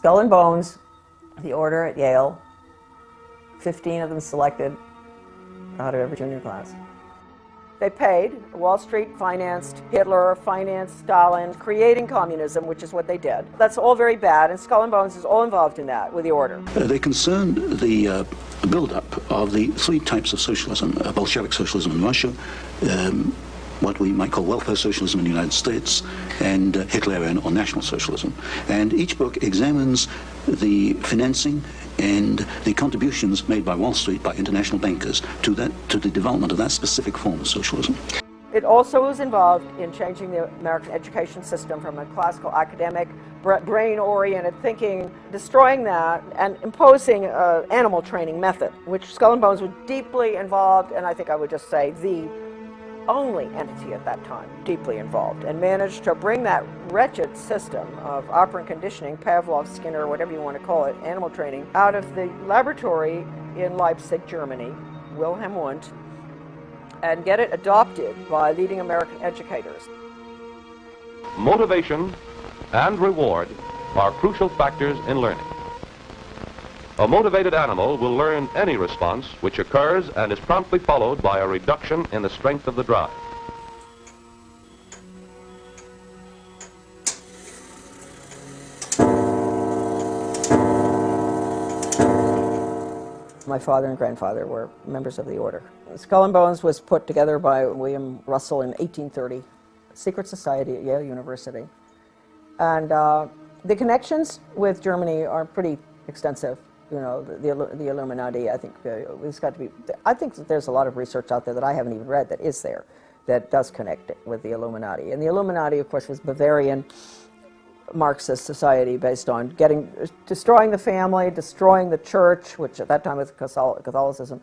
Skull and Bones, the order at Yale, 15 of them selected out of every junior class. They paid. Wall Street financed Hitler, financed Stalin, creating communism, which is what they did. That's all very bad, and Skull and Bones is all involved in that with the order. They concerned the build-up of the three types of socialism: Bolshevik socialism in Russia, what we might call welfare socialism in the United States, and Hitlerian or National Socialism. And each book examines the financing and the contributions made by Wall Street, by international bankers, to the development of that specific form of socialism. It also was involved in changing the American education system from a classical academic, brain-oriented thinking, destroying that, and imposing an animal training method, which Skull and Bones was deeply involved, and I think I would just say the only entity at that time deeply involved, and managed to bring that wretched system of operant conditioning, Pavlov, Skinner, whatever you want to call it, animal training, out of the laboratory in Leipzig, Germany, Wilhelm Wundt, and get it adopted by leading American educators. Motivation and reward are crucial factors in learning. A motivated animal will learn any response which occurs and is promptly followed by a reduction in the strength of the drive. My father and grandfather were members of the order. Skull and Bones was put together by William Russell in 1830, secret society at Yale University. And the connections with Germany are pretty extensive. You know, the Illuminati, I think it's got to be, I think that there's a lot of research out there that I haven't even read that is there, that does connect it with the Illuminati. And the Illuminati, of course, was Bavarian Marxist society based on destroying the family, destroying the church, which at that time was Catholicism,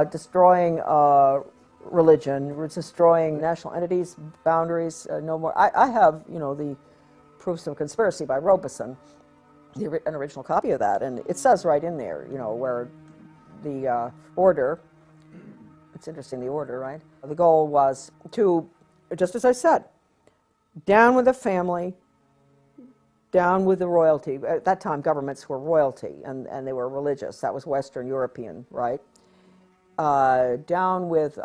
destroying religion, destroying national entities, boundaries, no more. I have, you know, the Proofs of Conspiracy by Robeson, an original copy of that, and it says right in there, you know, where the order, it's interesting, the order, right? The goal was to, just as I said, down with the family, down with the royalty. At that time, governments were royalty, and they were religious. That was Western European, right? Down with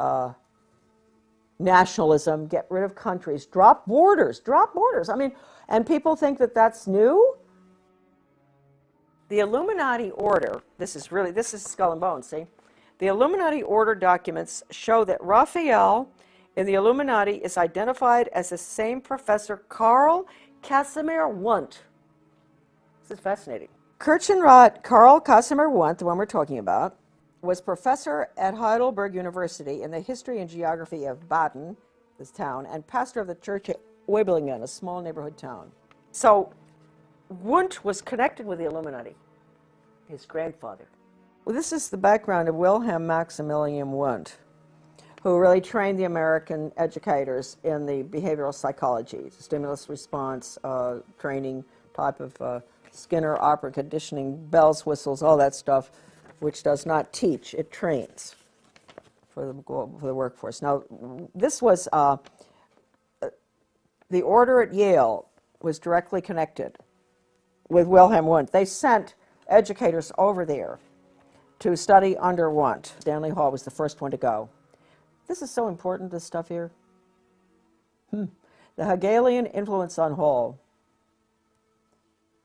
nationalism, get rid of countries, drop borders, drop borders. I mean, and people think that that's new. The Illuminati order, this is Skull and Bones, see? The Illuminati order documents show that Raphael in the Illuminati is identified as the same professor Karl Casimir Wundt. This is fascinating. Kirchenrat Karl Casimir Wundt, the one we're talking about, was professor at Heidelberg University in the history and geography of Baden, this town, and pastor of the church at Weibelingen, a small neighborhood town. So Wundt was connected with the Illuminati, his grandfather. Well, this is the background of Wilhelm Maximilian Wundt, who really trained the American educators in the behavioral psychology, stimulus response training type of Skinner, operant conditioning, bells, whistles, all that stuff, which does not teach, it trains for the workforce. Now, this was, the order at Yale was directly connected with Wilhelm Wundt. They sent educators over there to study under Wundt. Stanley Hall was the first one to go. This is so important, this stuff here. The Hegelian influence on Hall.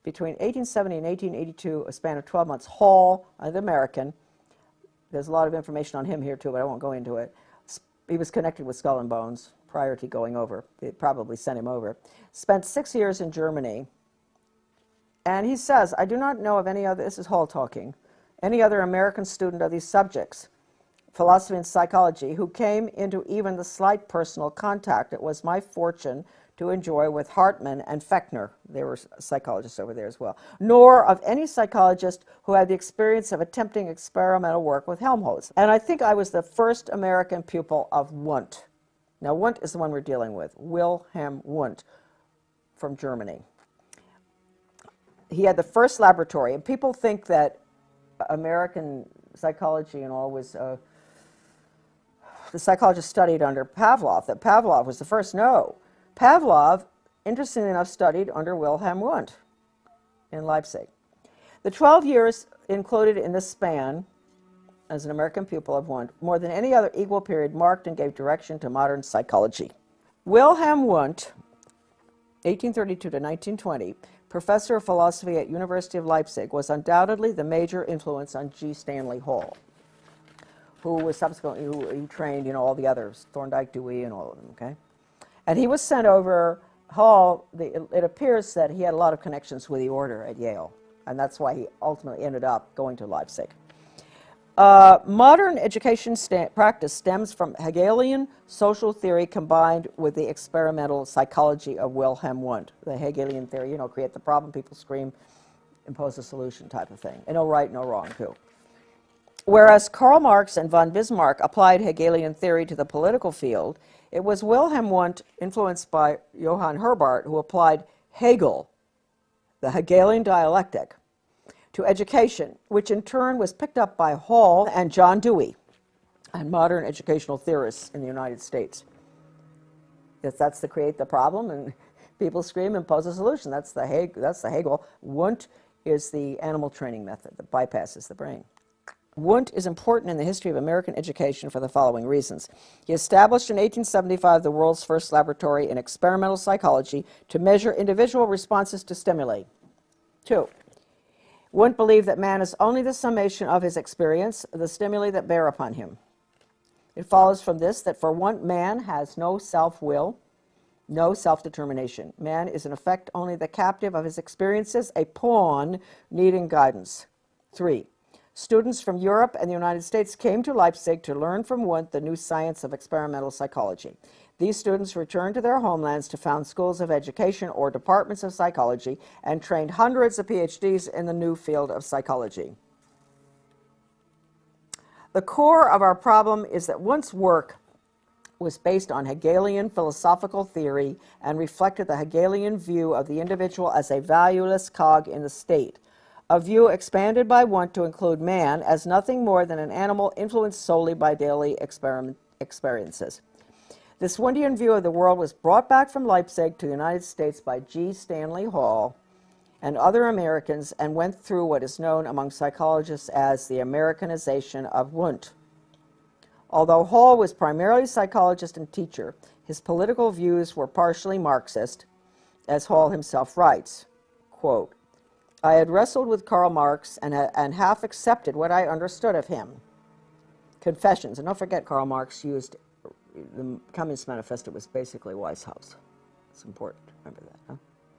Between 1870 and 1882, a span of 12 months, Hall, the American, there's a lot of information on him here too, but I won't go into it. He was connected with Skull and Bones prior to going over. They probably sent him over. Spent 6 years in Germany. And he says, I do not know of any other, this is Hall talking, any other American student of these subjects, philosophy and psychology, who came into even the slight personal contact it was my fortune to enjoy with Hartmann and Fechner. They were psychologists over there as well. Nor of any psychologist who had the experience of attempting experimental work with Helmholtz. And I think I was the first American pupil of Wundt. Now, Wundt is the one we're dealing with, Wilhelm Wundt from Germany. He had the first laboratory, and people think that American psychology and all was, the psychologist studied under Pavlov, that Pavlov was the first. No. Pavlov, interestingly enough, studied under Wilhelm Wundt. in Leipzig. The 12 years included in this span as an American pupil of Wundt, more than any other equal period, marked and gave direction to modern psychology. Wilhelm Wundt, 1832 to 1920, professor of philosophy at University of Leipzig, was undoubtedly the major influence on G. Stanley Hall, who was subsequently, who trained, you know, all the others, Thorndike, Dewey, and all of them, okay? And he was sent over, Hall, it appears that he had a lot of connections with the order at Yale, and that's why he ultimately ended up going to Leipzig. Modern education practice stems from Hegelian social theory combined with the experimental psychology of Wilhelm Wundt. The Hegelian theory, you know, create the problem, people scream, impose a solution type of thing. And no right, no wrong, too. Whereas Karl Marx and von Bismarck applied Hegelian theory to the political field, it was Wilhelm Wundt, influenced by Johann Herbart, who applied Hegel, the Hegelian dialectic, to education, which in turn was picked up by Hall and John Dewey and modern educational theorists in the United States. That's to create the problem and people scream, impose a solution. That's the Hegel. Wundt is the animal training method that bypasses the brain. Wundt is important in the history of American education for the following reasons. He established in 1875 the world's first laboratory in experimental psychology to measure individual responses to stimuli. 2. Wundt believed that man is only the summation of his experience, the stimuli that bear upon him. It follows from this that for Wundt, man has no self-will, no self-determination. Man is in effect only the captive of his experiences, a pawn needing guidance. 3. Students from Europe and the United States came to Leipzig to learn from Wundt the new science of experimental psychology. These students returned to their homelands to found schools of education or departments of psychology and trained hundreds of PhDs in the new field of psychology. The core of our problem is that Wundt's work was based on Hegelian philosophical theory and reflected the Hegelian view of the individual as a valueless cog in the state, a view expanded by Wundt to include man as nothing more than an animal influenced solely by daily experiences. This Wundtian view of the world was brought back from Leipzig to the United States by G. Stanley Hall and other Americans and went through what is known among psychologists as the Americanization of Wundt. Although Hall was primarily a psychologist and teacher, his political views were partially Marxist, as Hall himself writes, quote, "I had wrestled with Karl Marx and half accepted what I understood of him." Confessions, and don't forget Karl Marx used the Communist Manifesto was basically Weishaupt. It's important to remember that. Huh?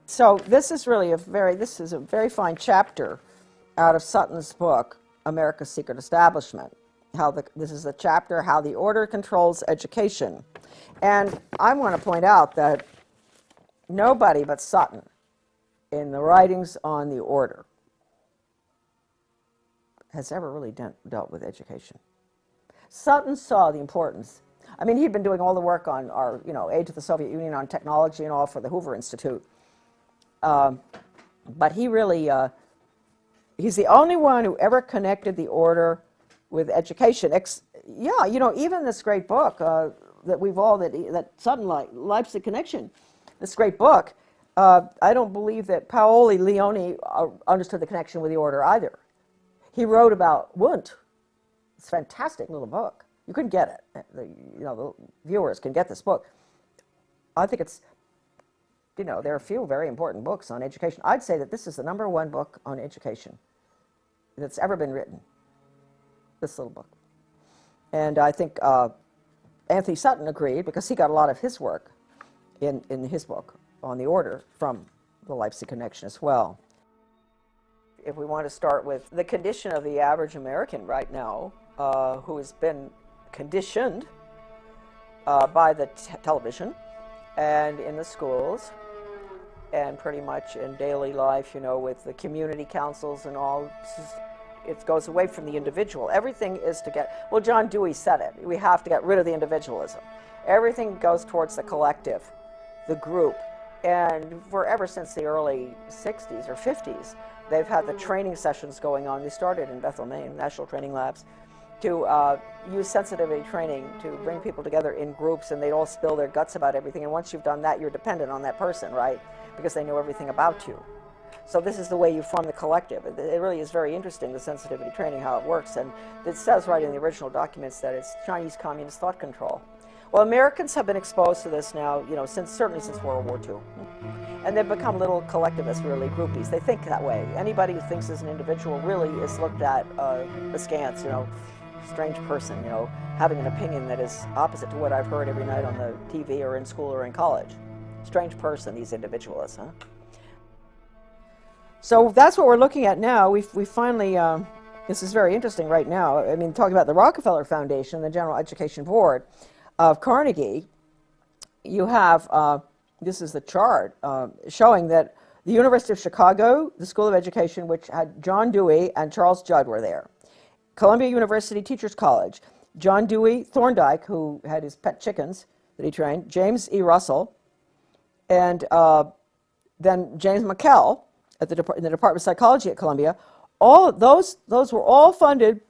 So this is really a very fine chapter out of Sutton's book, America's Secret Establishment. This is a chapter, How the Order Controls Education. And I want to point out that nobody but Sutton in the writings on the order has ever really dealt with education. Sutton saw the importance. I mean, he'd been doing all the work on our, you know, aid to the Soviet Union on technology and all for the Hoover Institute. But he really, he's the only one who ever connected the order with education. Yeah, you know, even this great book that we've all, that Sutton Leipzig Connection, this great book, I don't believe that Paoli Leone understood the connection with the order either. He wrote about Wundt. It's a fantastic little book. You couldn't get it. The viewers can get this book. I think it's, you know, there are a few very important books on education. I'd say that this is the #1 book on education that's ever been written, this little book. And I think Anthony Sutton agreed because he got a lot of his work in his book on the order from the Leipzig Connection as well. If we want to start with the condition of the average American right now, who has been conditioned by the television and in the schools and pretty much in daily life, you know, with the community councils and all, it goes away from the individual. Everything is to get, well, John Dewey said it, we have to get rid of the individualism. Everything goes towards the collective, the group. And ever since the early 60s or 50s, they've had the training sessions going on. They started in Bethel, Maine, National Training Labs, to use sensitivity training to bring people together in groups, and they'd all spill their guts about everything. And once you've done that, you're dependent on that person, right? Because they know everything about you. So this is the way you form the collective. It really is very interesting, the sensitivity training, how it works. And it says right in the original documents that it's Chinese communist thought control. Well, Americans have been exposed to this now, you know, certainly since World War II. And they've become little collectivists, really, groupies. They think that way. Anybody who thinks as an individual really is looked at askance, you know, strange person, you know, having an opinion that is opposite to what I've heard every night on the TV or in school or in college. Strange person, these individualists, huh? So that's what we're looking at now. We finally, this is very interesting right now. I mean, talking about the Rockefeller Foundation, the General Education Board of Carnegie, you have, this is the chart showing that the University of Chicago, the School of Education, which had John Dewey and Charles Judd were there. Columbia University Teachers College, John Dewey Thorndike, who had his pet chickens that he trained, James E. Russell, and then James McKell at in the Department of Psychology at Columbia. All of those were all funded,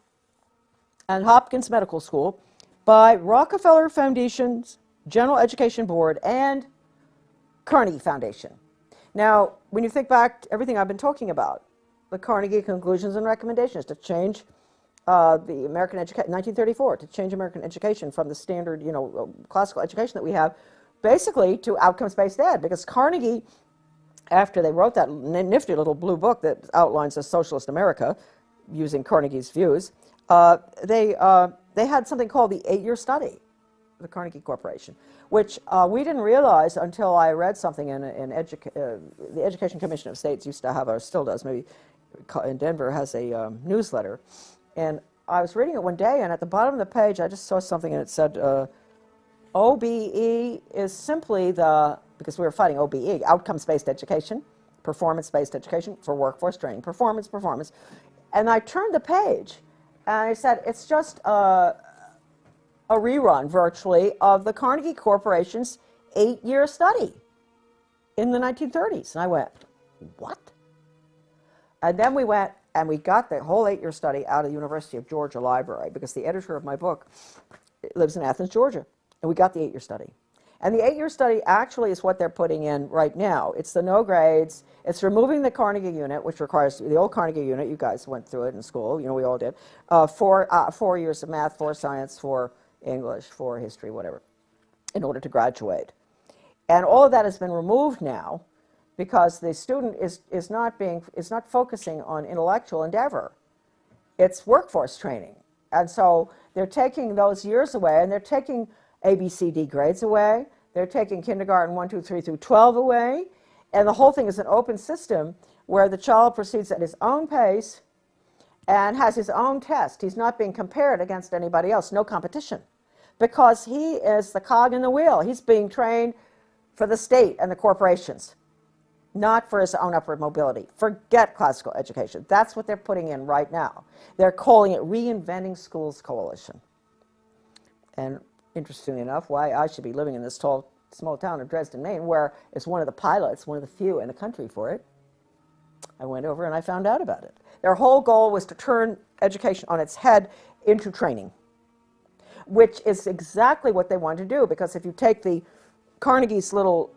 and Hopkins Medical School, by Rockefeller Foundation's General Education Board and Carnegie Foundation. Now, when you think back to everything I've been talking about, the Carnegie Conclusions and Recommendations to change the American education, 1934, to change American education from the standard, you know, classical education that we have, basically to outcomes-based ed, because Carnegie, after they wrote that nifty little blue book that outlines a socialist America, using Carnegie's views, they had something called the 8-year study, the Carnegie Corporation, which we didn't realize until I read something in the Education Commission of States used to have, or still does, maybe in Denver, has a newsletter. And I was reading it one day, and at the bottom of the page, I just saw something, and it said, OBE is simply because we were fighting OBE, outcomes-based education, performance-based education for workforce training, performance. And I turned the page, and I said, it's just a rerun, virtually, of the Carnegie Corporation's 8-year study in the 1930s. And I went, what? And then we went, and we got the whole 8-year study out of the University of Georgia Library, because the editor of my book lives in Athens, Georgia. And we got the 8-year study. And the 8-year study actually is what they're putting in right now. It's the no grades. It's removing the Carnegie unit, which requires the old Carnegie unit. You guys went through it in school. You know, we all did. 4 years of math, 4 science, 4 English, 4 history, whatever, in order to graduate. And all of that has been removed now because the student is not focusing on intellectual endeavor. It's workforce training. And so they're taking those years away, and they're taking ABCD grades away. They're taking kindergarten 1, 2, 3 through 12 away. And the whole thing is an open system where the child proceeds at his own pace and has his own test. He's not being compared against anybody else, no competition, because he is the cog in the wheel. He's being trained for the state and the corporations, not for his own upward mobility. Forget classical education. That's what they're putting in right now. They're calling it Reinventing Schools Coalition. And interestingly enough, why I should be living in this small town of Dresden, Maine, where it's one of the pilots, one of the few in the country for it. I went over and I found out about it. Their whole goal was to turn education on its head into training, which is exactly what they want to do, because if you take the Carnegie's little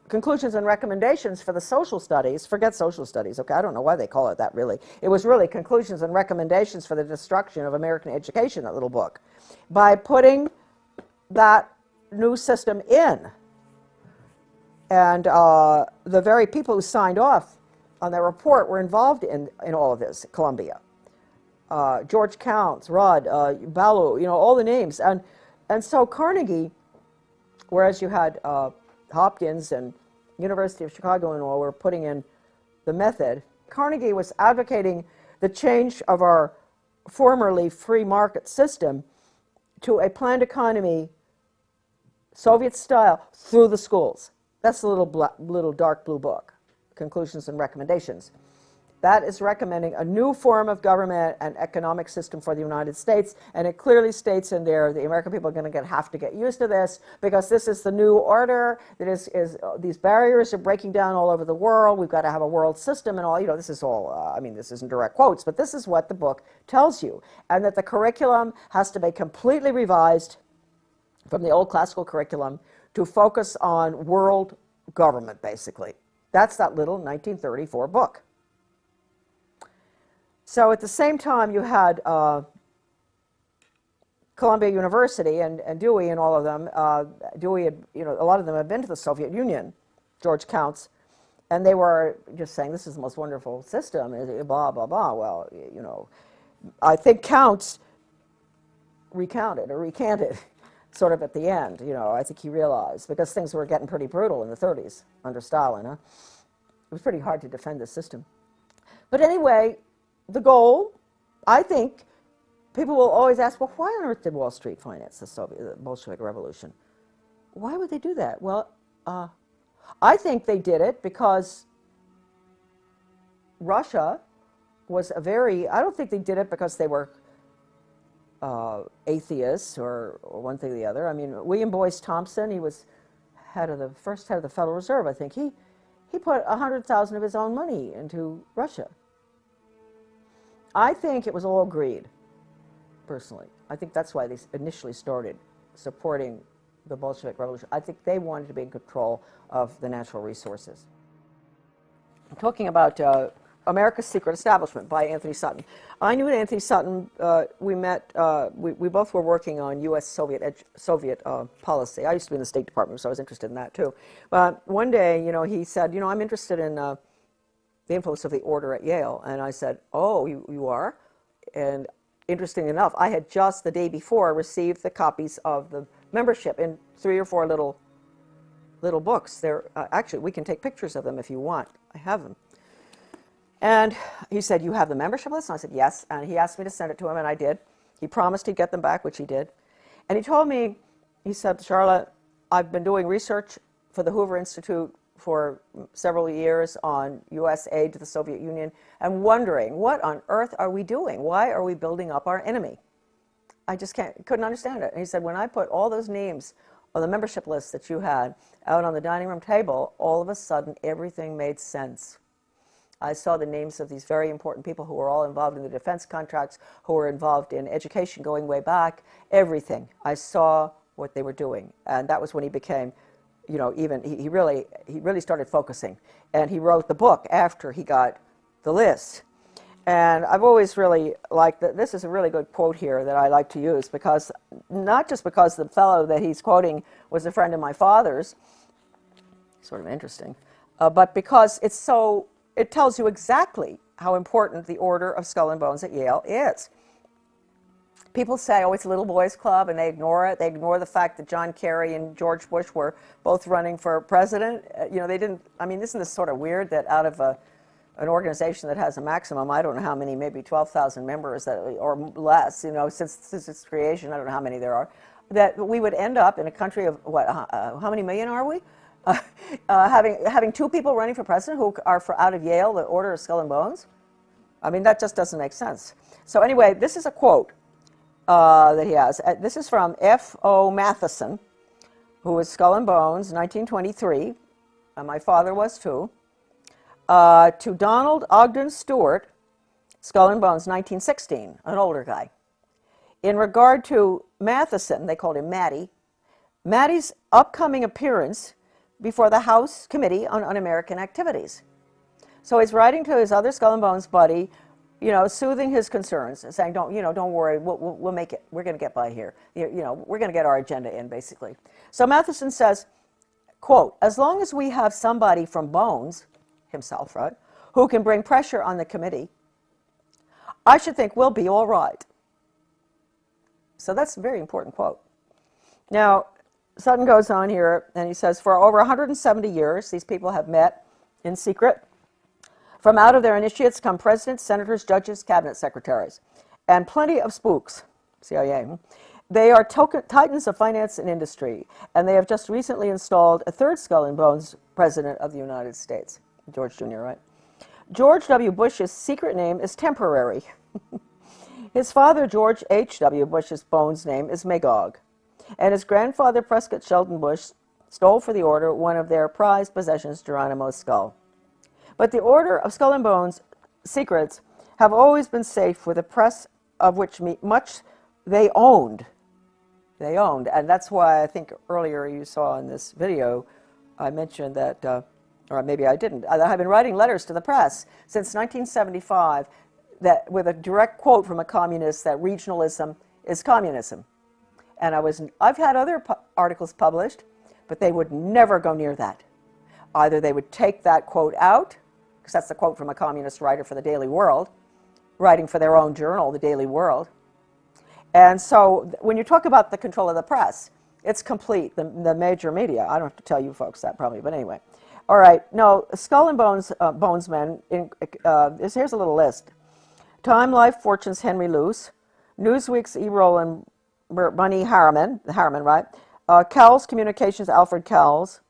conclusions and recommendations for the social studies, forget social studies, okay, I don't know why they call it that really. It was really conclusions and recommendations for the destruction of American education, that little book. By putting that new system in, and the very people who signed off on their report were involved in all of this, Columbia. George Counts, Rudd, Ballou, you know, all the names. And so Carnegie, whereas you had Hopkins and University of Chicago and all were putting in the method, Carnegie was advocating the change of our formerly free market system to a planned economy, Soviet style, through the schools. That's the little dark blue book, Conclusions and Recommendations. That is recommending a new form of government and economic system for the United States, and it clearly states in there the American people are going to have to get used to this, because this is the new order. That these barriers are breaking down all over the world. We've got to have a world system and all. You know, this is all. I mean, this isn't direct quotes, but this is what the book tells you, and that the curriculum has to be completely revised from the old classical curriculum to focus on world government, basically. That's that little 1934 book. So at the same time, you had Columbia University and Dewey and all of them. Dewey had, a lot of them had been to the Soviet Union, George Counts, and they were just saying, this is the most wonderful system, blah, blah, blah. Well, I think Counts recounted or recanted sort of at the end. I think he realized, because things were getting pretty brutal in the 30s under Stalin. It was pretty hard to defend the system. But anyway, the goal, I think, people will always ask, well, why on earth did Wall Street finance the Bolshevik Revolution? Why would they do that? Well, I think they did it because Russia was I don't think they did it because they were atheists or one thing or the other. I mean, William Boyce Thompson, he was first head of the Federal Reserve, I think. He put $100,000 of his own money into Russia. I think it was all greed, personally. I think that's why they initially started supporting the Bolshevik Revolution. I think they wanted to be in control of the natural resources. I'm talking about America's Secret Establishment by Anthony Sutton. I knew Anthony Sutton. We met. We both were working on U.S.-Soviet policy. I used to be in the State Department, so I was interested in that too. But one day, he said, I'm interested in the influence of the order at Yale. And I said, oh, you are? And interesting enough, I had just the day before received the copies of the membership in 3 or 4 little books. They're actually, we can take pictures of them if you want. I have them. And he said, you have the membership list? And I said, yes. And he asked me to send it to him, and I did. He promised he'd get them back, which he did. And he told me, he said, Charlotte, I've been doing research for the Hoover Institute for several years on U.S. aid to the Soviet Union and wondering, what on earth are we doing? Why are we building up our enemy? I just couldn't understand it. And he said, when I put all those names on the membership list that you had out on the dining room table, all of a sudden everything made sense. I saw the names of these very important people who were all involved in the defense contracts, who were involved in education going way back, everything. I saw what they were doing. And that was when he became, he really started focusing. And he wrote the book after he got the list. And I've always really liked that. This is a really good quote here that I like to use, because not just because the fellow that he's quoting was a friend of my father's, sort of interesting, but because it tells you exactly how important the Order of Skull and Bones at Yale is. People say, oh, it's a little boys club, and they ignore it. They ignore the fact that John Kerry and George Bush were both running for president. They didn't, isn't this sort of weird that out of an organization that has a maximum, I don't know how many, maybe 12,000 members or less, since its creation, I don't know how many there are, that we would end up in a country of, how many million are we? Having 2 people running for president who are out of Yale, the Order of Skull and Bones? That just doesn't make sense. So anyway, this is a quote that he has. This is from F.O. Matheson, who was Skull and Bones, 1923, and my father was too, to Donald Ogden Stewart, Skull and Bones, 1916, an older guy. In regard to Matheson, they called him Matty's upcoming appearance before the House Committee on Un-American Activities. So he's writing to his other Skull and Bones buddy, soothing his concerns, saying, don't worry, we'll make it. We're going to get by here. We're going to get our agenda in, basically. So Matheson says, quote, as long as we have somebody from Bones, himself, right, who can bring pressure on the committee, I should think we'll be all right. So that's a very important quote. Now, Sutton goes on here, and he says, for over 170 years, these people have met in secret. From out of their initiates come presidents, senators, judges, cabinet secretaries, and plenty of spooks, CIA. They are titans of finance and industry, and they have just recently installed a 3rd Skull and Bones president of the United States, George Jr., right? George W. Bush's secret name is Temporary. His father, George H.W. Bush's Bones name is Magog, and his grandfather, Prescott Sheldon Bush, stole for the order one of their prized possessions, Geronimo's skull. But the Order of Skull and Bones secrets have always been safe with a press of which much they owned. They owned, and that's why I think earlier you saw in this video, I mentioned that or maybe I didn't. I've been writing letters to the press since 1975 that, with a direct quote from a communist, that regionalism is communism. And I've had other articles published, but they would never go near that. Either they would take that quote out, because that's the quote from a communist writer for the Daily World, writing for their own journal, the Daily World. And so when you talk about the control of the press, it's complete, the major media. I don't have to tell you folks that probably, but anyway. All right, no, Skull and Bones, Bonesmen, here's a little list. Time, Life, Fortunes, Henry Luce, Newsweek's E. Roland Bunny Harriman, right? Cowles Communications, Alfred Cowles.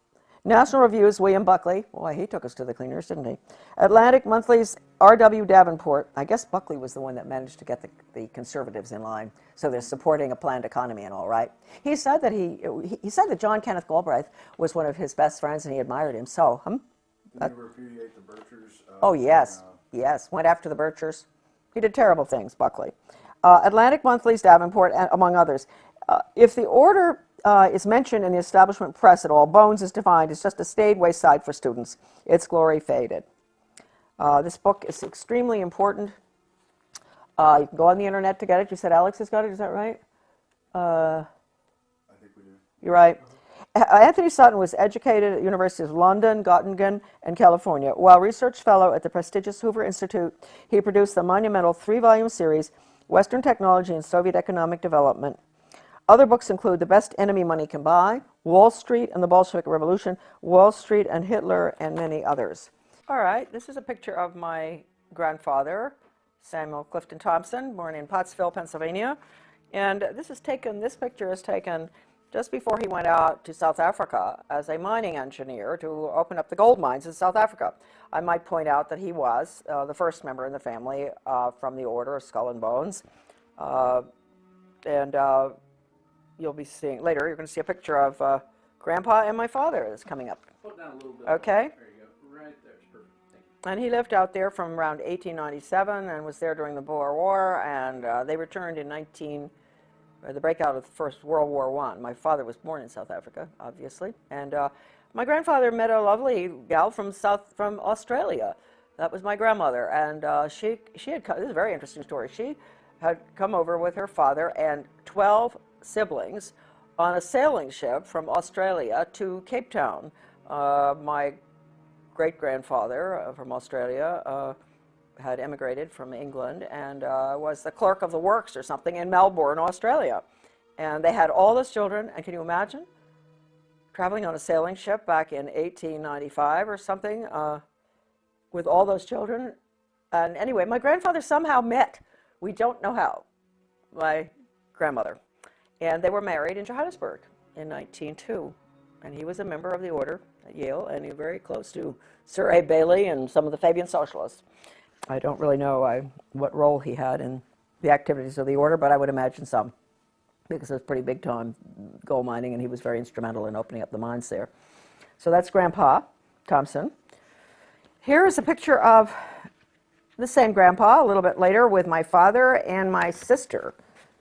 National Review's William Buckley. Boy, he took us to the cleaners, didn't he? Atlantic Monthly's R.W. Davenport. I guess Buckley was the one that managed to get the conservatives in line, so they're supporting a planned economy and all, right? He said that he said that John Kenneth Galbraith was one of his best friends and he admired him. So, Did he repudiate the Birchers? Oh yes, yes. Went after the Birchers. He did terrible things, Buckley. Atlantic Monthly's Davenport, among others. If the order is mentioned in the establishment press at all, Bones is defined as just a staid wayside for students. Its glory faded. This book is extremely important. You can go on the internet to get it. You said Alex has got it, is that right? I think we do. You're right. Anthony Sutton was educated at the Universities of London, Göttingen, and California. While research fellow at the prestigious Hoover Institute, he produced the monumental 3-volume series, Western Technology and Soviet Economic Development. Other books include The Best Enemy Money Can Buy, Wall Street and the Bolshevik Revolution, Wall Street and Hitler, and many others. All right, this is a picture of my grandfather, Samuel Clifton Thompson, born in Pottsville, Pennsylvania. And this picture is taken just before he went out to South Africa as a mining engineer to open up the gold mines in South Africa. I might point out that he was the first member in the family from the Order of Skull and Bones. You'll be seeing later, you're going to see a picture of Grandpa and my father that's coming up. Hold down a little bit. Okay. There you go. Right there. It's perfect. Thank you. And he lived out there from around 1897 and was there during the Boer War, and they returned in the breakout of the First World War I. My father was born in South Africa, obviously, and my grandfather met a lovely gal from Australia. That was my grandmother, and she had come, this is a very interesting story. She had come over with her father and 12 siblings on a sailing ship from Australia to Cape Town. My great-grandfather from Australia had emigrated from England and was the clerk of the works or something in Melbourne, Australia. And they had all those children, and can you imagine traveling on a sailing ship back in 1895 or something with all those children? And anyway, my grandfather somehow met, we don't know how, my grandmother. And they were married in Johannesburg in 1902. And he was a member of the order at Yale, and he was very close to Sir A. Bailey and some of the Fabian socialists. I don't really know what role he had in the activities of the order, but I would imagine some, because it was pretty big time gold mining, and he was very instrumental in opening up the mines there. So that's Grandpa Thompson. Here is a picture of the same Grandpa a little bit later with my father and my sister,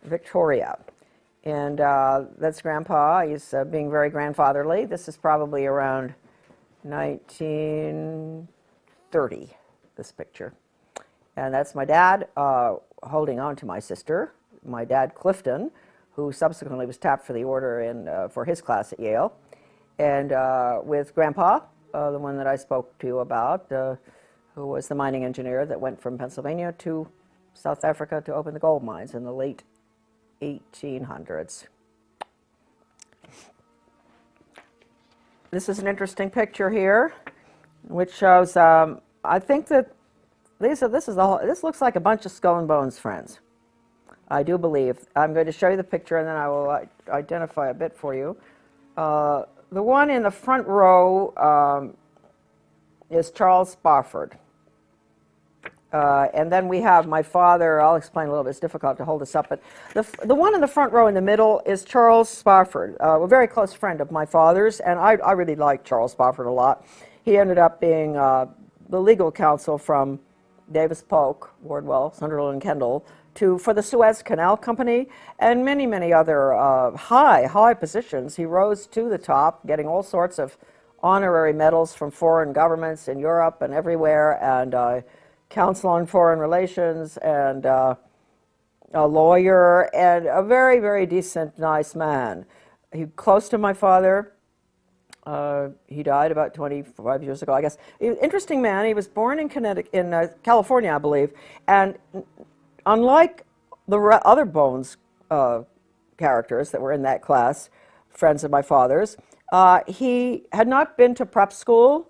Victoria. And that's Grandpa. He's being very grandfatherly. This is probably around 1930, this picture. And that's my dad holding on to my sister, my dad Clifton, who subsequently was tapped for the order for his class at Yale. And with Grandpa, the one that I spoke to you about, who was the mining engineer that went from Pennsylvania to South Africa to open the gold mines in the late 1800s. This is an interesting picture here, which shows, I think that this looks like a bunch of Skull and Bones friends. I do believe. I'm going to show you the picture and then I will identify a bit for you. The one in the front row is Charles Spofford. And then we have my father. I'll explain a little bit. It's difficult to hold this up. But the one in the front row in the middle is Charles Spofford, a very close friend of my father's. And I really liked Charles Spofford a lot. He ended up being the legal counsel from Davis Polk, Wardwell, Sunderland, and Kendall, for the Suez Canal Company and many other high positions. He rose to the top, getting all sorts of honorary medals from foreign governments in Europe and everywhere, and counsel on foreign relations, and a lawyer, and a very, very decent, nice man. He close to my father. He died about 25 years ago, I guess. Interesting man. He was born in Connecticut, in California, I believe, and unlike the other Bones characters that were in that class, friends of my father's, he had not been to prep school,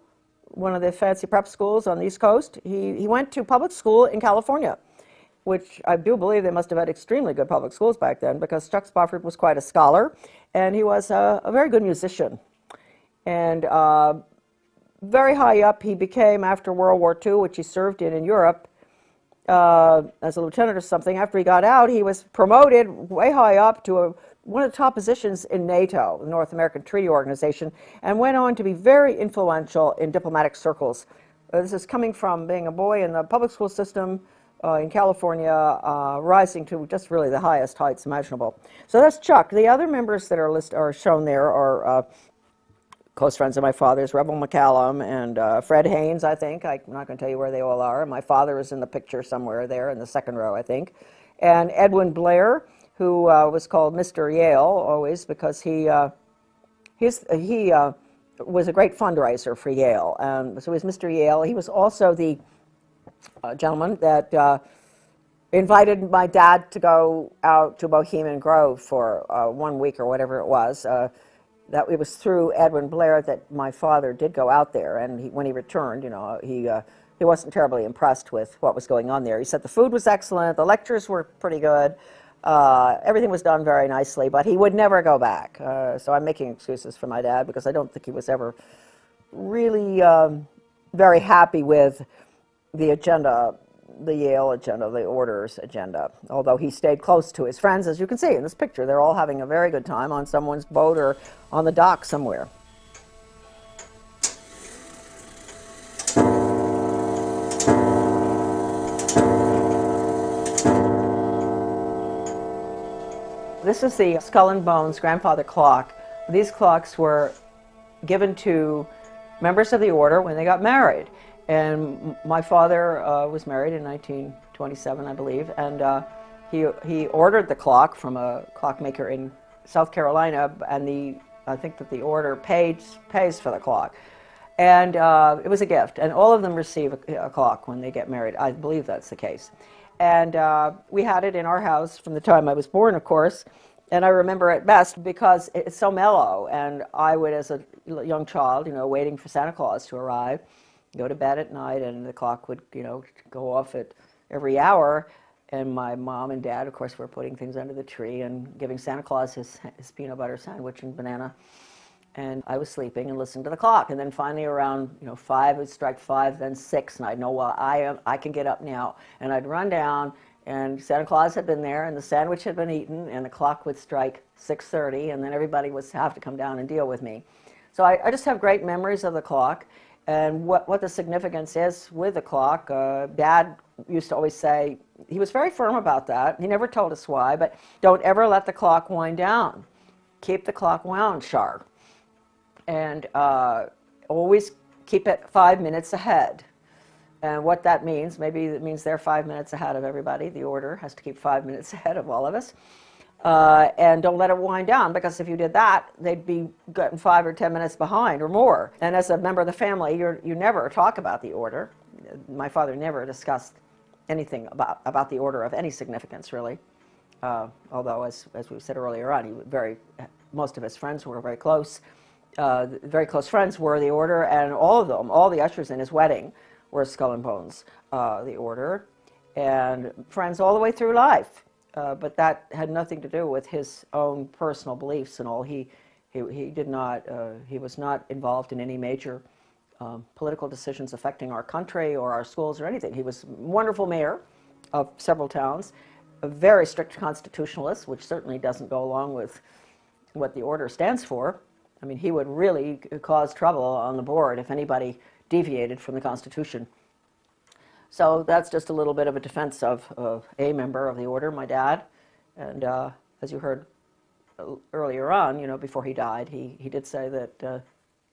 one of the fancy prep schools on the East Coast. He went to public school in California, which I do believe they must have had extremely good public schools back then, because Chuck Spofford was quite a scholar, and he was a very good musician. And very high up he became after World War II, which he served in Europe, as a lieutenant or something. After he got out, he was promoted way high up to one of the top positions in NATO, the North American Treaty Organization, and went on to be very influential in diplomatic circles. This is coming from being a boy in the public school system in California, rising to just really the highest heights imaginable. So that's Chuck. The other members that are shown there are close friends of my father's, Rebel McCallum and Fred Haynes, I think. I'm not going to tell you where they all are. My father is in the picture somewhere there in the second row, I think. And Edwin Blair, who was called Mr. Yale always because he was a great fundraiser for Yale. So he was Mr. Yale. He was also the gentleman that invited my dad to go out to Bohemian Grove for 1 week or whatever it was. That it was through Edwin Blair that my father did go out there, and when he returned, you know, he wasn't terribly impressed with what was going on there. He said the food was excellent, the lectures were pretty good, everything was done very nicely, but he would never go back. So I'm making excuses for my dad because I don't think he was ever really very happy with the agenda, the Yale agenda, the Order's agenda, although he stayed close to his friends, as you can see in this picture. They're all having a very good time on someone's boat or on the dock somewhere. This is the Skull and Bones grandfather clock. These clocks were given to members of the Order when they got married. And my father was married in 1927, I believe, and he ordered the clock from a clockmaker in South Carolina, and I think that the Order pays for the clock. And it was a gift, and all of them receive a clock when they get married. I believe that's the case. And we had it in our house from the time I was born, of course, and I remember it best because it's so mellow, and I would, as a young child, you know, waiting for Santa Claus to arrive, go to bed at night, and the clock would, you know, go off at every hour, and my mom and dad, of course, were putting things under the tree and giving Santa Claus his peanut butter sandwich and banana, and I was sleeping and listening to the clock, and then finally around, you know, 5, it would strike 5, then 6, and I'd know, well, I can get up now, and I'd run down, and Santa Claus had been there, and the sandwich had been eaten, and the clock would strike 6:30, and then everybody would have to come down and deal with me. So I just have great memories of the clock. And what the significance is with the clock. Dad used to always say, he was very firm about that. He never told us why, but don't ever let the clock wind down. Keep the clock wound sharp. And always keep it 5 minutes ahead. And what that means, maybe it means they're 5 minutes ahead of everybody. The Order has to keep 5 minutes ahead of all of us. And don't let it wind down, because if you did that, they'd be getting 5 or 10 minutes behind or more. And as a member of the family, you never talk about the Order. My father never discussed anything about the Order of any significance, really. Although, as we said earlier on, most of his friends were very close. Very close friends were the Order, and all of them, all the ushers in his wedding, were Skull and Bones, the Order, and friends all the way through life. But that had nothing to do with his own personal beliefs and all. He was not involved in any major political decisions affecting our country or our schools or anything. He was a wonderful mayor of several towns, a very strict constitutionalist, which certainly doesn't go along with what the Order stands for. I mean, he would really cause trouble on the board if anybody deviated from the Constitution. So that's just a little bit of a defense of a member of the Order, my dad. And as you heard earlier on, you know, before he died, he did say that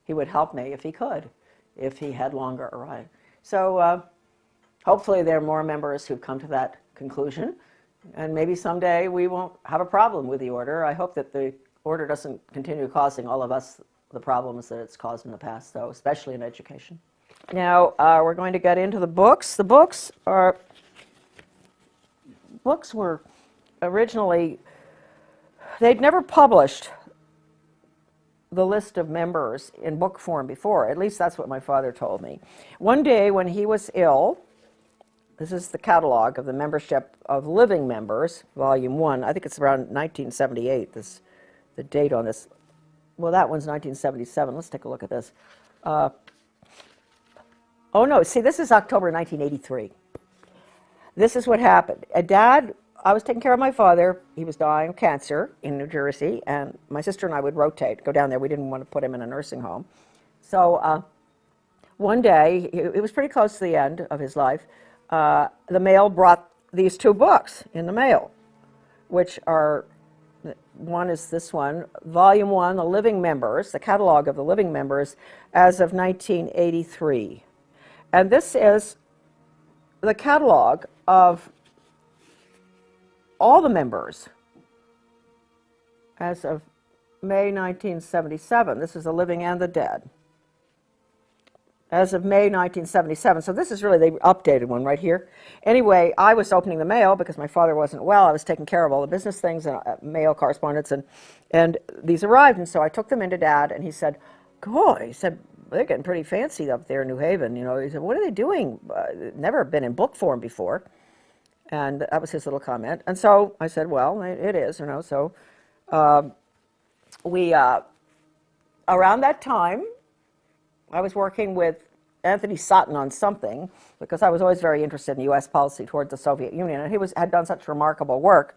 he would help me if he could, if he had longer arrived. So hopefully there are more members who've come to that conclusion, and maybe someday we won't have a problem with the order. I hope that the order doesn't continue causing all of us the problems that it's caused in the past, though, especially in education. Now we're going to get into the books. The books were originally, they'd never published the list of members in book form before. At least that's what my father told me. One day when he was ill, this is the catalog of the membership of living members, volume 1. I think it's around 1978, the date on this. Well, that one's 1977. Let's take a look at this. Oh no, see, this is October 1983. This is what happened. I was taking care of my father. He was dying of cancer in New Jersey, and my sister and I would rotate, go down there. We didn't want to put him in a nursing home. So one day, it was pretty close to the end of his life, the mail brought these 2 books in the mail, which are, one is this one, Volume 1, The Living Members, the catalog of the living members as of 1983. And this is the catalog of all the members as of May 1977. This is the living and the dead. As of May 1977. So this is really the updated one right here. Anyway, I was opening the mail because my father wasn't well. I was taking care of all the business things and mail correspondence, and these arrived. And so I took them into Dad, and he said, "Cool." He said, "They're getting pretty fancy up there in New Haven." You know, he said, "What are they doing? Never been in book form before." And that was his little comment. And so I said, "Well, it is, you know." So around that time, I was working with Anthony Sutton on something, because I was always very interested in U.S. policy toward the Soviet Union, and he had done such remarkable work,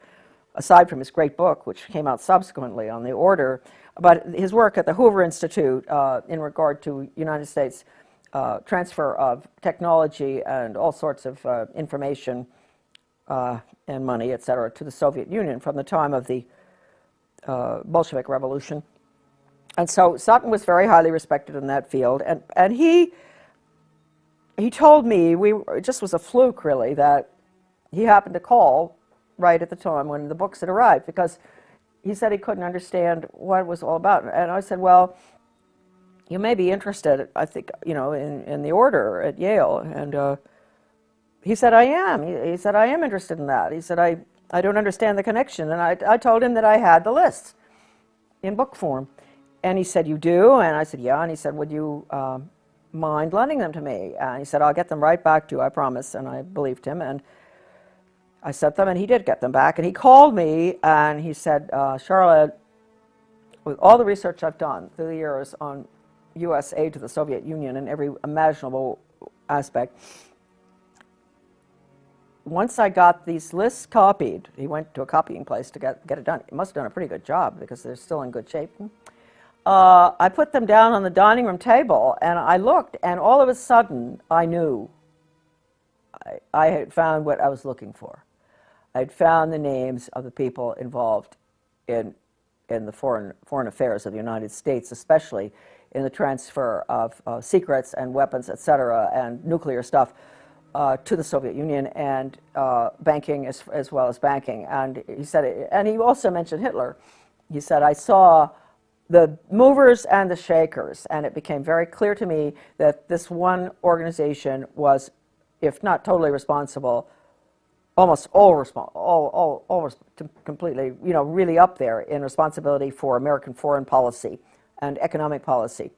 aside from his great book, which came out subsequently on the order, but his work at the Hoover Institute in regard to United States transfer of technology and all sorts of information and money, et cetera, to the Soviet Union from the time of the Bolshevik Revolution. And so Sutton was very highly respected in that field, and he told me, it just was a fluke really, that he happened to call right at the time when the books had arrived, because he said he couldn't understand what it was all about. And I said, "Well, you may be interested, I think, you know, in the order at Yale." And he said, "I am." He said, "I am interested in that." He said, I don't understand the connection." And I told him that I had the lists in book form. And he said, "You do?" And I said, "Yeah." And he said, "Would you mind lending them to me?" And he said, "I'll get them right back to you, I promise." And I believed him, and I sent them, and he did get them back. And he called me, and he said, "Charlotte, with all the research I've done through the years on U.S. aid to the Soviet Union in every imaginable aspect, once I got these lists copied," he went to a copying place to get it done. He must have done a pretty good job, because they're still in good shape. I put them down on the dining room table, and I looked, and all of a sudden I knew I had found what I was looking for. I'd found the names of the people involved in the foreign affairs of the United States, especially in the transfer of secrets and weapons, et cetera, and nuclear stuff to the Soviet Union, and banking as well as banking. And he said, and he also mentioned Hitler. He said, "I saw the movers and the shakers, and it became very clear to me that this one organization was, if not totally responsible, almost completely, you know, really up there in responsibility for American foreign policy and economic policy."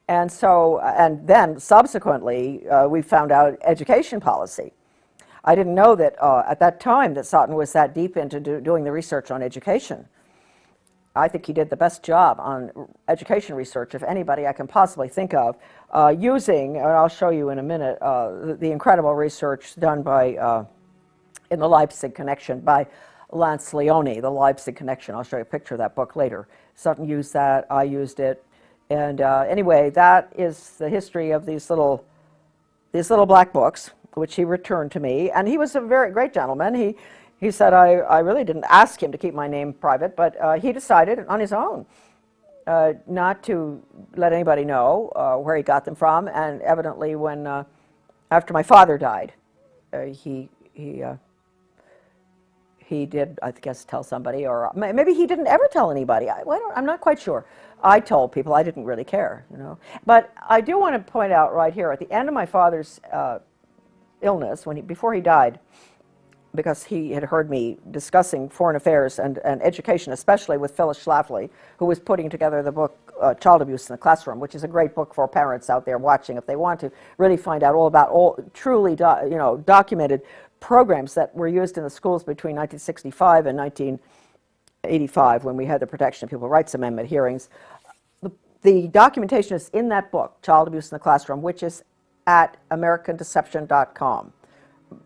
And so, and then subsequently, we found out education policy. I didn't know that at that time that Sutton was that deep into doing the research on education. I think he did the best job on education research of anybody I can possibly think of, using, and I'll show you in a minute, the incredible research done by, in the Leipzig Connection by Lance Leone, the Leipzig Connection. I'll show you a picture of that book later. Sutton used that, I used it, and anyway, that is the history of these little black books, which he returned to me, and he was a very great gentleman. He said, I really didn't ask him to keep my name private, but he decided on his own not to let anybody know where he got them from, and evidently when, after my father died, he did, I guess, tell somebody, or maybe he didn't ever tell anybody. I'm not quite sure. I told people. I didn't really care, you know. But I do want to point out right here, at the end of my father's illness, before he died, because he had heard me discussing foreign affairs and education, especially with Phyllis Schlafly, who was putting together the book Child Abuse in the Classroom, which is a great book for parents out there watching if they want to really find out all about truly documented programs that were used in the schools between 1965 and 1985, when we had the Protection of Pupil Rights Amendment hearings. The documentation is in that book, Child Abuse in the Classroom, which is at AmericanDeception.com.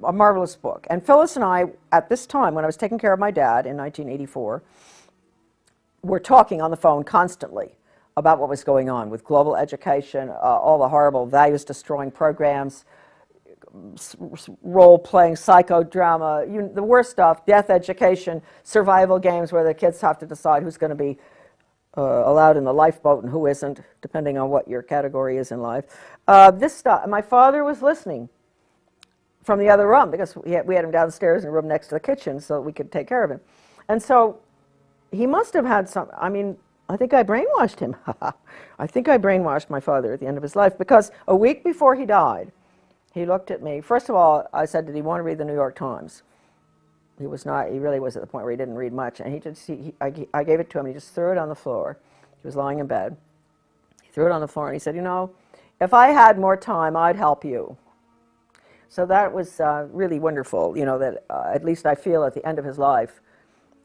A marvelous book. And Phyllis and I, at this time, when I was taking care of my dad in 1984, were talking on the phone constantly about what was going on with global education, all the horrible values-destroying programs, role-playing, psychodrama, the worst stuff, death education, survival games where the kids have to decide who's going to be allowed in the lifeboat and who isn't, depending on what your category is in life. This stuff, my father was listening from the other room, because we had him downstairs in a room next to the kitchen so that we could take care of him. And so he must have had some, I mean, I think I brainwashed him. I think I brainwashed my father at the end of his life, because a week before he died, he looked at me. First of all, I said, did he want to read the New York Times? He was not, he really was at the point where he didn't read much. And I gave it to him, he just threw it on the floor. He was lying in bed. He threw it on the floor and he said, you know, if I had more time, I'd help you. So that was really wonderful, you know, that at least I feel at the end of his life,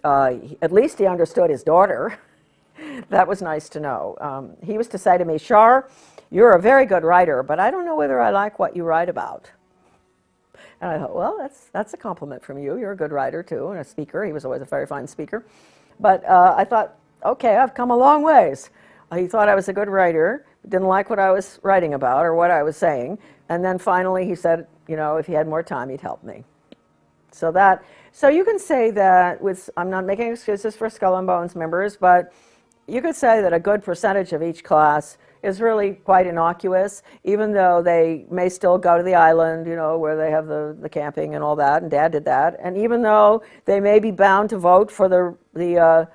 at least he understood his daughter. That was nice to know. He was to say to me, Shar, you're a very good writer, but I don't know whether I like what you write about. And I thought, well, that's a compliment from you. You're a good writer, too, and a speaker. He was always a very fine speaker. But I thought, okay, I've come a long ways. He thought I was a good writer, didn't like what I was writing about or what I was saying. And then finally he said, you know, if he had more time, he'd help me. So you can say that I'm not making excuses for Skull and Bones members, but you could say that a good percentage of each class is really quite innocuous, even though they may still go to the island, you know, where they have the camping and all that, and Dad did that. And even though they may be bound to vote for the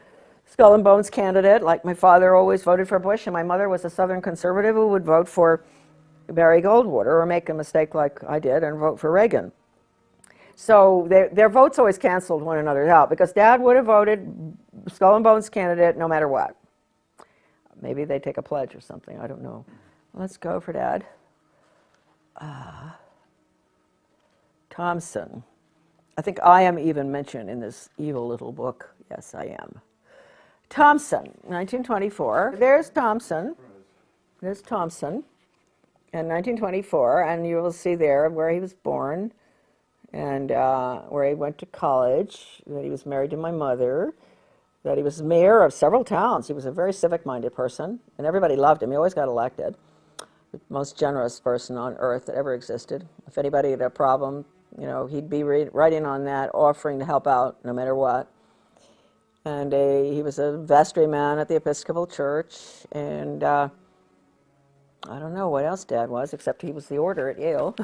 Skull and Bones candidate, like my father always voted for Bush, and my mother was a Southern conservative who would vote for Barry Goldwater, or make a mistake like I did and vote for Reagan. So their votes always canceled one another out, because Dad would have voted Skull and Bones candidate no matter what. Maybe they take a pledge or something, I don't know. Let's go for Dad. Thompson. I think I am even mentioned in this evil little book. Yes, I am. Thompson, 1924. There's Thompson. There's Thompson in 1924, and you will see there where he was born and where he went to college, that he was married to my mother, that he was mayor of several towns. He was a very civic-minded person, and everybody loved him. He always got elected. The most generous person on earth that ever existed. If anybody had a problem, you know, he'd be right in on that, offering to help out no matter what. And he was a vestryman at the Episcopal Church, and I don't know what else Dad was, except he was the order at Yale.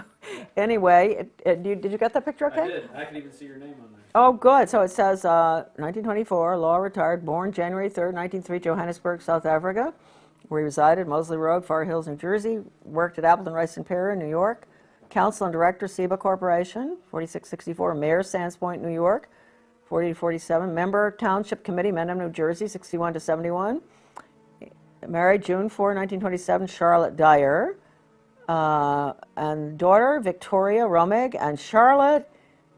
Anyway, did you get that picture okay? I did. I can even see your name on there. Oh, good. So it says 1924, law retired, born January 3rd, 1903, Johannesburg, South Africa, where he resided, Moseley Road, Far Hills, New Jersey, worked at Appleton, Rice & Perry, New York, counsel and director, SEBA Corporation, 4664, mayor, Sands Point, New York, 40 to 47, member, Township Committee, Mendham, New Jersey, 61 to 71, married June 4, 1927, Charlotte Dyer, and daughter, Victoria Romig, and Charlotte,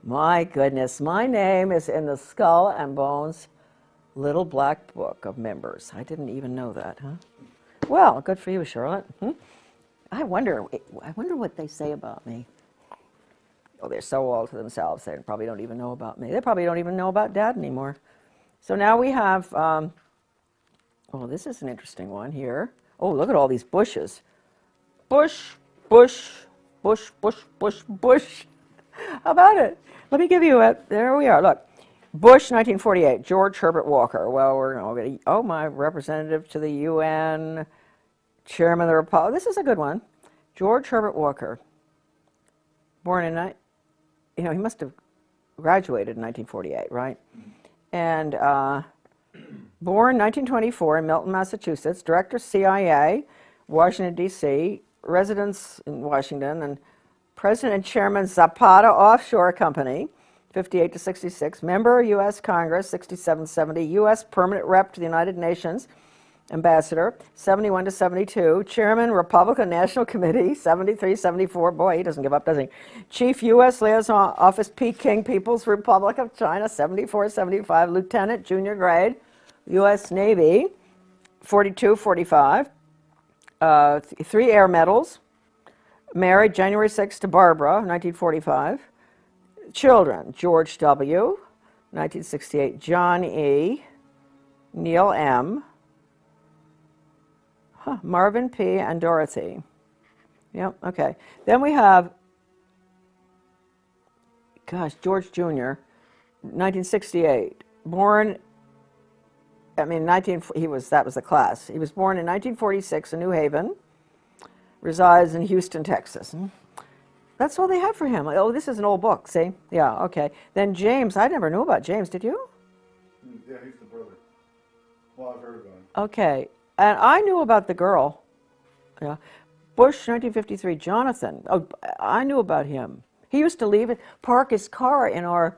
my goodness, my name is in the Skull and Bones little black book of members. I didn't even know that, huh? Well, good for you, Charlotte. I wonder what they say about me. Oh, they're so all to themselves, they probably don't even know about me. They probably don't even know about Dad anymore. So now we have, oh, this is an interesting one here. Oh, look at all these bushes. Bush, bush, bush, bush, bush, bush. How about it? Let me give you a, there we are, look. Bush, 1948, George Herbert Walker. Well, we're going to, oh, my representative to the UN, Chairman of the Republic. This is a good one. George Herbert Walker. Born in, he must have graduated in 1948, right? And born 1924 in Milton, Massachusetts, director CIA, Washington, D.C., residence in Washington, and president and chairman Zapata Offshore Company, 58 to 66, member of U.S. Congress, 67-70, U.S. permanent rep to the United Nations, ambassador, 71 to 72, chairman, Republican National Committee, 73-74, boy, he doesn't give up, does he? Chief U.S. Liaison Office, Peking People's Republic of China, 74-75, lieutenant, junior grade, U.S. Navy, 42-45, 3 air medals, married January 6 to Barbara, 1945. Children, George W., 1968, John E., Neil M., Marvin P., and Dorothy. Yep, okay. Then we have, George Jr., 1968, born, that was the class. He was born in 1946 in New Haven, resides in Houston, Texas. That's all they have for him. Oh, this is an old book, see? Yeah, okay. Then James, I never knew about James, did you? Yeah, he's the brother. Well, I've heard about him. Okay, and I knew about the girl. Yeah. Bush, 1953, Jonathan. Oh, I knew about him. He used to park his car in our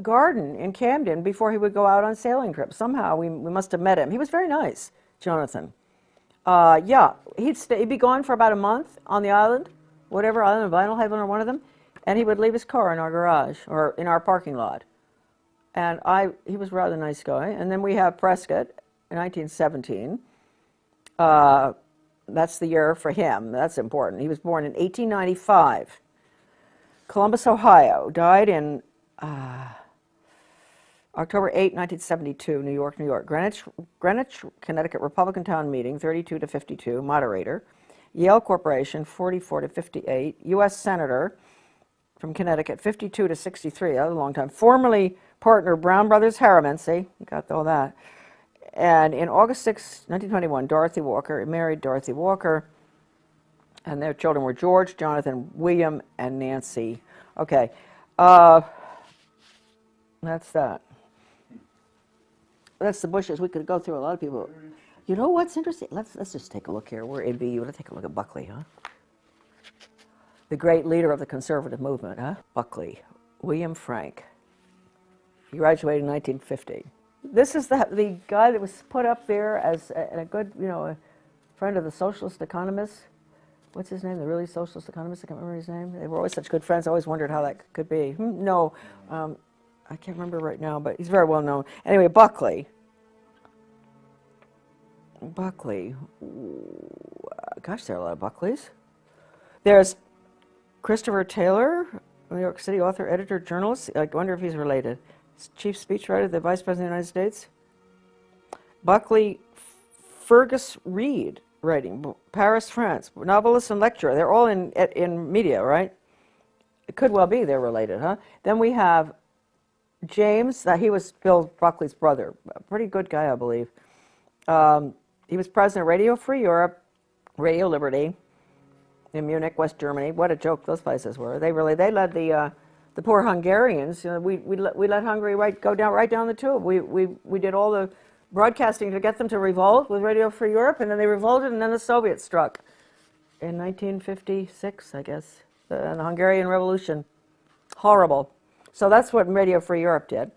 garden in Camden before he would go out on sailing trips. Somehow we must have met him. He was very nice, Jonathan. Yeah, he'd be gone for about a month on the island, whatever island, Vinalhaven or one of them, and he would leave his car in our garage or in our parking lot. And he was a rather nice guy. And then we have Prescott in 1917. That's the year for him. That's important. He was born in 1895. Columbus, Ohio. Died in October 8, 1972, New York, New York. Greenwich, Connecticut Republican Town Meeting, 32 to 52, moderator. Yale Corporation, 44 to 58. U.S. Senator from Connecticut, 52 to 63, that was a long time. Formerly partner Brown Brothers Harriman, see, you got all that. And in August 6, 1921, Dorothy Walker, married Dorothy Walker, and their children were George, Jonathan, William, and Nancy. Okay, that's that. That's the Bushes. We could go through a lot of people. You know what's interesting? Let's just take a look here. We're in BU. Let's take a look at Buckley, huh? The great leader of the conservative movement, huh? Buckley, William Frank. He graduated in 1950. This is the guy that was put up there as a good, a friend of the socialist economists. What's his name? The really socialist economist? I can't remember his name. They were always such good friends. I always wondered how that could be. No, I can't remember right now, but he's very well known. Anyway, Buckley. Gosh, there are a lot of Buckleys. There's Christopher Taylor, New York City author, editor, journalist. I wonder if he's related. Chief speechwriter, the Vice President of the United States. Buckley Fergus Reed, writing, Paris, France, novelist and lecturer. They're all in media, right? It could well be they're related, huh? Then we have James, he was Bill Buckley's brother, a pretty good guy, I believe. He was president of Radio Free Europe, Radio Liberty, in Munich, West Germany. What a joke those places were. They led the poor Hungarians. We let Hungary go right down the tube. We did all the broadcasting to get them to revolt with Radio Free Europe, and then they revolted, and then the Soviets struck in 1956, I guess, the Hungarian Revolution. Horrible. So that's what Radio Free Europe did.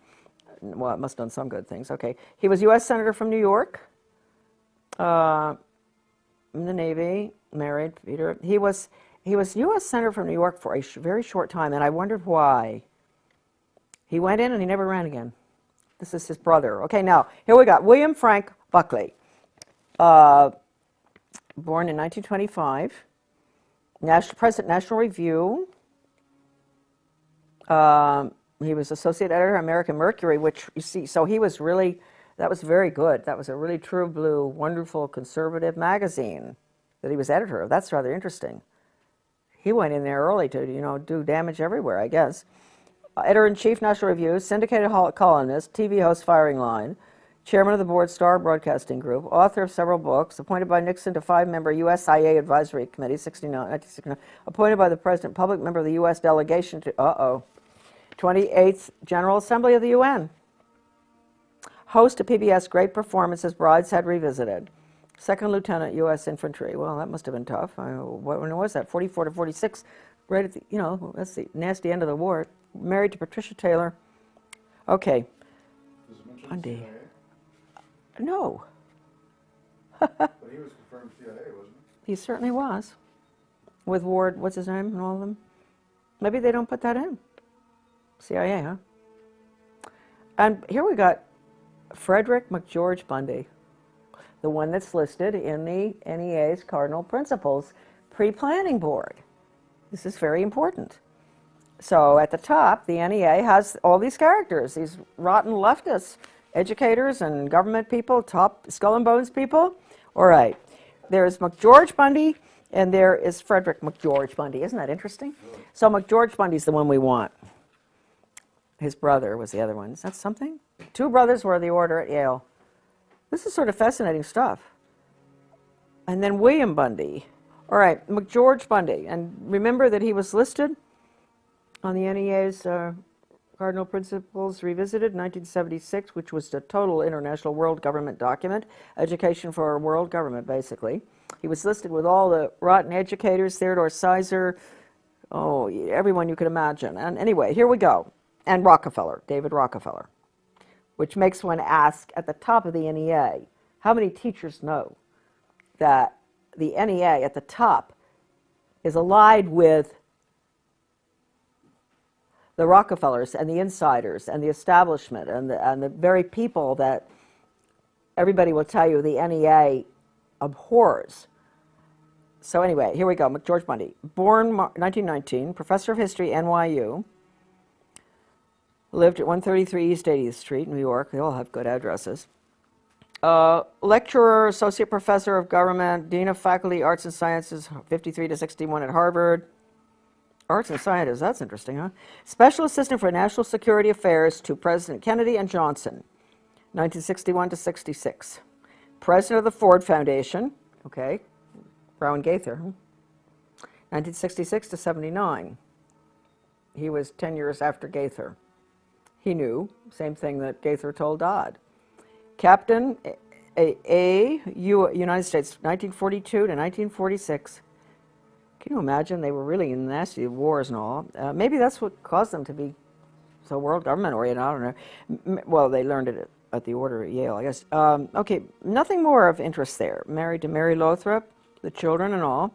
Well, it must have done some good things. Okay, he was U.S. Senator from New York. In the Navy, married Peter. He was U.S. Senator from New York for a very short time, and I wondered why. He went in and he never ran again. This is his brother. Okay, now, here we got William Frank Buckley, born in 1925, President National Review. He was associate editor of American Mercury, which, you see, so he was really, that was very good. That was a really true blue, wonderful conservative magazine that he was editor of. That's rather interesting. He went in there early to, do damage everywhere, I guess. Editor-in-chief, National Review, syndicated columnist, TV host, Firing Line, Chairman of the board, Star Broadcasting Group, author of several books, appointed by Nixon to 5-member USIA Advisory Committee, 1969, appointed by the President, public member of the U.S. delegation to, 28th General Assembly of the UN. Host of PBS Great Performances, Brideshead Revisited. Second Lieutenant, U.S. Infantry. Well, that must have been tough. When was that? 44 to 46, right at the, that's the nasty end of the war. Married to Patricia Taylor. Okay. Bundy. No. But he was confirmed CIA, wasn't he? He certainly was. With Ward, what's his name, and all of them. Maybe they don't put that in. CIA, huh? And here we got Frederick McGeorge Bundy, the one that's listed in the NEA's Cardinal Principles Pre-Planning Board. This is very important. So at the top, the NEA has all these characters, these rotten leftists, educators and government people, top skull and bones people. All right, there's McGeorge Bundy, and there is Frederick McGeorge Bundy. Isn't that interesting? So McGeorge Bundy's the one we want. His brother was the other one. Is that something? 2 brothers were of the order at Yale. This is sort of fascinating stuff. And then William Bundy. All right, McGeorge Bundy. And remember that he was listed on the NEA's Cardinal Principles Revisited, 1976, which was the total international world government document, education for world government, basically. He was listed with all the rotten educators, Theodore Sizer, everyone you could imagine. And anyway, here we go. And Rockefeller, David Rockefeller, which makes one ask at the top of the NEA, how many teachers know that the NEA at the top is allied with the Rockefellers and the insiders and the establishment and the very people that everybody will tell you the NEA abhors. So anyway, here we go, McGeorge Bundy. Born 1919, professor of history, NYU. Lived at 133 East 80th Street, New York. They all have good addresses. Lecturer, associate professor of government, dean of faculty, arts and sciences, 53 to 61 at Harvard. Arts and sciences, that's interesting, huh? Special assistant for national security affairs to President Kennedy and Johnson, 1961 to 66. President of the Ford Foundation, okay, Brown Gaither, 1966 to 79. He was 10 years after Gaither. He knew, same thing that Gaither told Dodd. Captain United States, 1942 to 1946. Can you imagine? They were really in nasty wars and all. Maybe that's what caused them to be so world government oriented. I don't know. Well, they learned it at the order at Yale, I guess. Okay, nothing more of interest there. Married to Mary Lothrop, the children and all.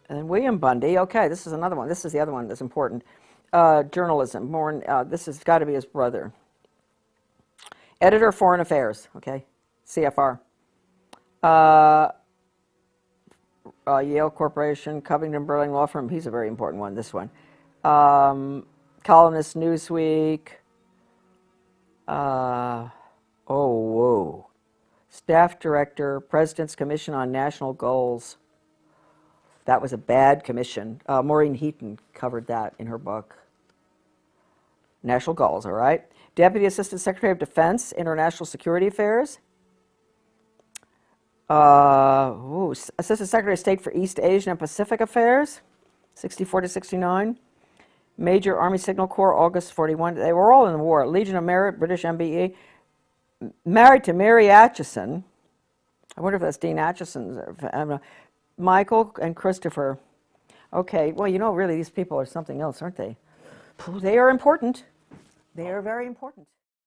And William Bundy. Okay, this is another one. This is the other one that's important. Journalism. This has got to be his brother. Editor, Foreign Affairs. Okay, CFR. Yale Corporation, Covington Burling Law Firm. He's a very important one, this one. Columnist, Newsweek. Staff Director, President's Commission on National Goals. That was a bad commission. Maureen Heaton covered that in her book. National Goals, all right. Deputy Assistant Secretary of Defense, International Security Affairs. Assistant Secretary of State for East Asian and Pacific Affairs, 64 to 69. Major Army Signal Corps, August 41. They were all in the war. Legion of Merit, British MBE. Married to Mary Atchison. I wonder if that's Dean Atchison's. I don't know. Michael and Christopher. Okay, well, really, these people are something else, aren't they? They are important. They are very important.